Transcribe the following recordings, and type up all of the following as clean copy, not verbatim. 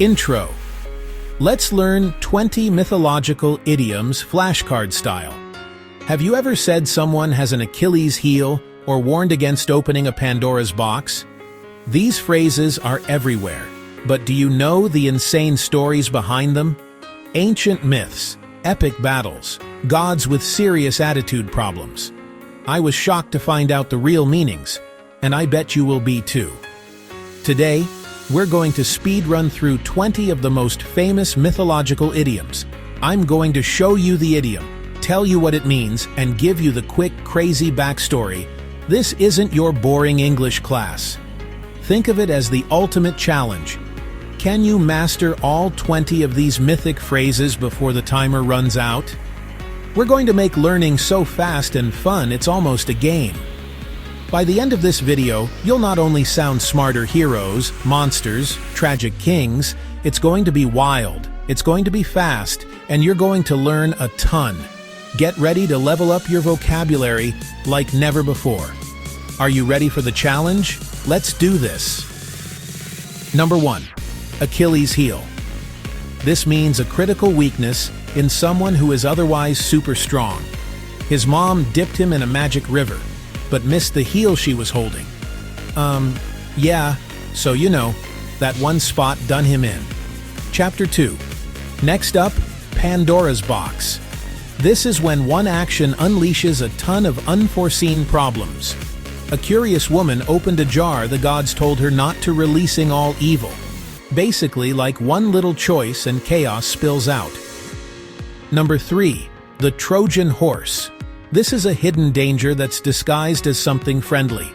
Intro. Let's learn 20 mythological idioms flashcard style. Have you ever said someone has an Achilles heel or warned against opening a Pandora's box? These phrases are everywhere, but do you know the insane stories behind them? Ancient myths, epic battles, gods with serious attitude problems. I was shocked to find out the real meanings, and I bet you will be too. Today, we're going to speed run through 20 of the most famous mythological idioms. I'm going to show you the idiom, tell you what it means, and give you the quick, crazy backstory. This isn't your boring English class. Think of it as the ultimate challenge. Can you master all 20 of these mythic phrases before the timer runs out? We're going to make learning so fast and fun it's almost a game. By the end of this video, you'll not only sound smarter heroes, monsters, tragic kings, it's going to be wild, it's going to be fast, and you're going to learn a ton. Get ready to level up your vocabulary like never before. Are you ready for the challenge? Let's do this. Number 1. Achilles heel. This means a critical weakness in someone who is otherwise super strong. His mom dipped him in a magic river, but missed the heel she was holding. Yeah, so you know, that one spot done him in. Chapter 2. Next up, Pandora's box. This is when one action unleashes a ton of unforeseen problems. A curious woman opened a jar the gods told her not to, releasing all evil. Basically, like one little choice and chaos spills out. Number 3. The Trojan horse. This is a hidden danger that's disguised as something friendly.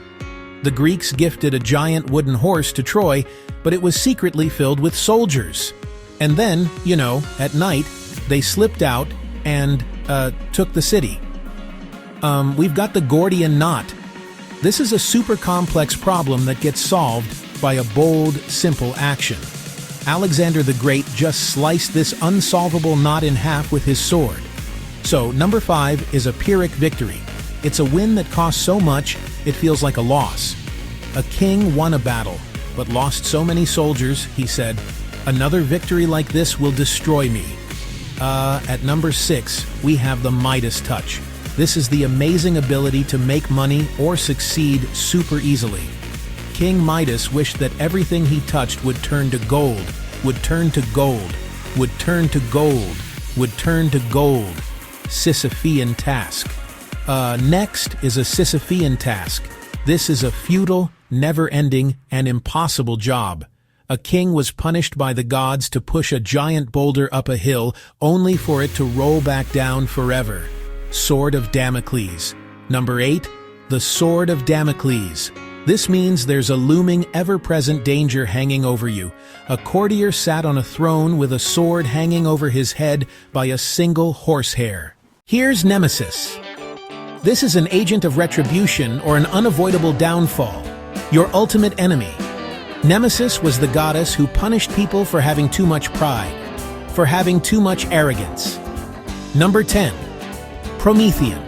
The Greeks gifted a giant wooden horse to Troy, but it was secretly filled with soldiers. And then, you know, at night, they slipped out and took the city. We've got the Gordian knot. This is a super complex problem that gets solved by a bold, simple action. Alexander the Great just sliced this unsolvable knot in half with his sword. So, number 5 is a Pyrrhic victory. It's a win that costs so much, it feels like a loss. A king won a battle, but lost so many soldiers, he said, "Another victory like this will destroy me." At number 6, we have the Midas touch. This is the amazing ability to make money or succeed super easily. King Midas wished that everything he touched would turn to gold, would turn to gold, would turn to gold, would turn to gold. Sisyphean task. Next is a Sisyphean task. This is a futile, never-ending, and impossible job. A king was punished by the gods to push a giant boulder up a hill, only for it to roll back down forever. Sword of Damocles. Number 8. The Sword of Damocles. This means there's a looming, ever-present danger hanging over you. A courtier sat on a throne with a sword hanging over his head by a single horsehair. Here's Nemesis. This is an agent of retribution or an unavoidable downfall, your ultimate enemy. Nemesis was the goddess who punished people for having too much pride, for having too much arrogance. Number 10. Promethean.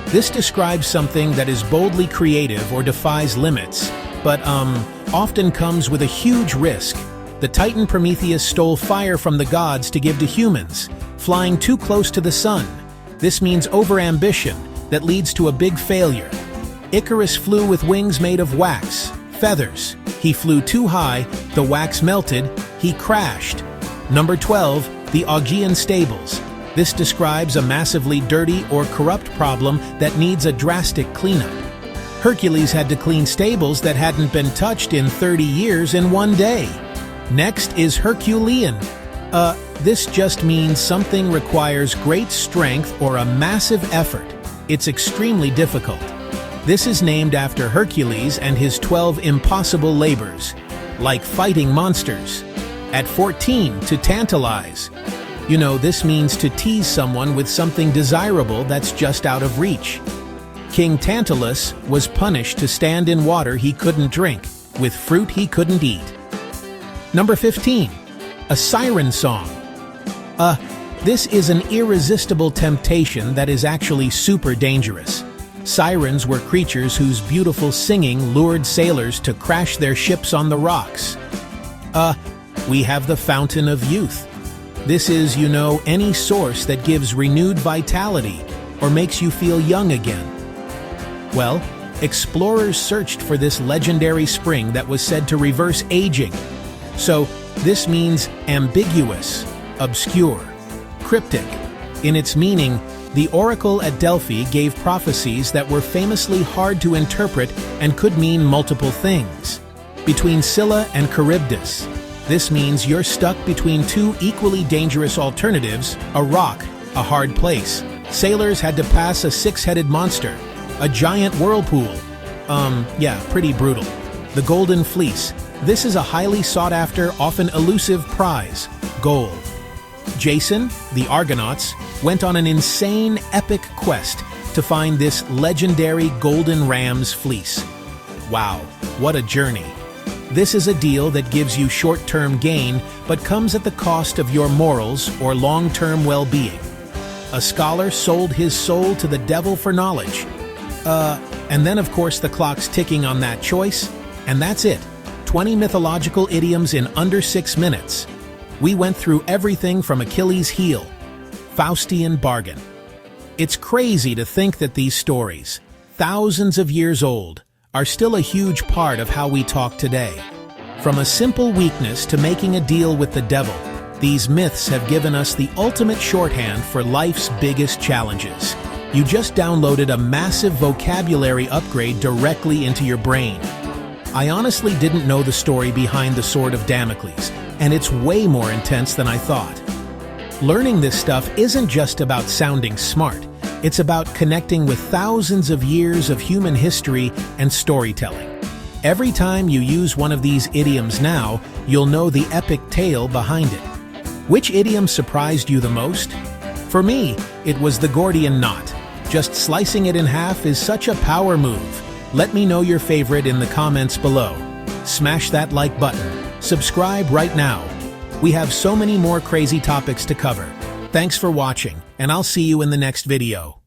This describes something that is boldly creative or defies limits, but often comes with a huge risk. The Titan Prometheus stole fire from the gods to give to humans, flying too close to the sun. This means overambition that leads to a big failure. Icarus flew with wings made of wax, feathers. He flew too high, the wax melted, he crashed. Number 12, the Augean stables. This describes a massively dirty or corrupt problem that needs a drastic cleanup. Hercules had to clean stables that hadn't been touched in 30 years in one day. Next is Herculean. This just means something requires great strength or a massive effort. It's extremely difficult. This is named after Hercules and his 12 impossible labors, like fighting monsters. At 14, to tantalize. You know, this means to tease someone with something desirable that's just out of reach. King Tantalus was punished to stand in water he couldn't drink, with fruit he couldn't eat. Number 15. A siren song. This is an irresistible temptation that is actually super dangerous. Sirens were creatures whose beautiful singing lured sailors to crash their ships on the rocks. we have the Fountain of Youth. This is, any source that gives renewed vitality or makes you feel young again. Well, explorers searched for this legendary spring that was said to reverse aging. So, this means ambiguous, obscure, cryptic. In its meaning, the oracle at Delphi gave prophecies that were famously hard to interpret and could mean multiple things. Between Scylla and Charybdis, this means you're stuck between two equally dangerous alternatives, a rock, a hard place. Sailors had to pass a six-headed monster, a giant whirlpool. Pretty brutal. The Golden Fleece. This is a highly sought-after, often elusive prize, gold. Jason, the Argonauts, went on an insane, epic quest to find this legendary golden ram's fleece. Wow, what a journey. This is a deal that gives you short-term gain, but comes at the cost of your morals or long-term well-being. A scholar sold his soul to the devil for knowledge. And then of course the clock's ticking on that choice, and that's it. 20 mythological idioms in under 6 minutes. We went through everything from Achilles' heel, Faustian bargain. It's crazy to think that these stories, thousands of years old, are still a huge part of how we talk today. From a simple weakness to making a deal with the devil, these myths have given us the ultimate shorthand for life's biggest challenges. You just downloaded a massive vocabulary upgrade directly into your brain. I honestly didn't know the story behind the Sword of Damocles, and it's way more intense than I thought. Learning this stuff isn't just about sounding smart. It's about connecting with thousands of years of human history and storytelling. Every time you use one of these idioms now, you'll know the epic tale behind it. Which idiom surprised you the most? For me, it was the Gordian knot. Just slicing it in half is such a power move. Let me know your favorite in the comments below. Smash that like button. Subscribe right now. We have so many more crazy topics to cover. Thanks for watching, and I'll see you in the next video.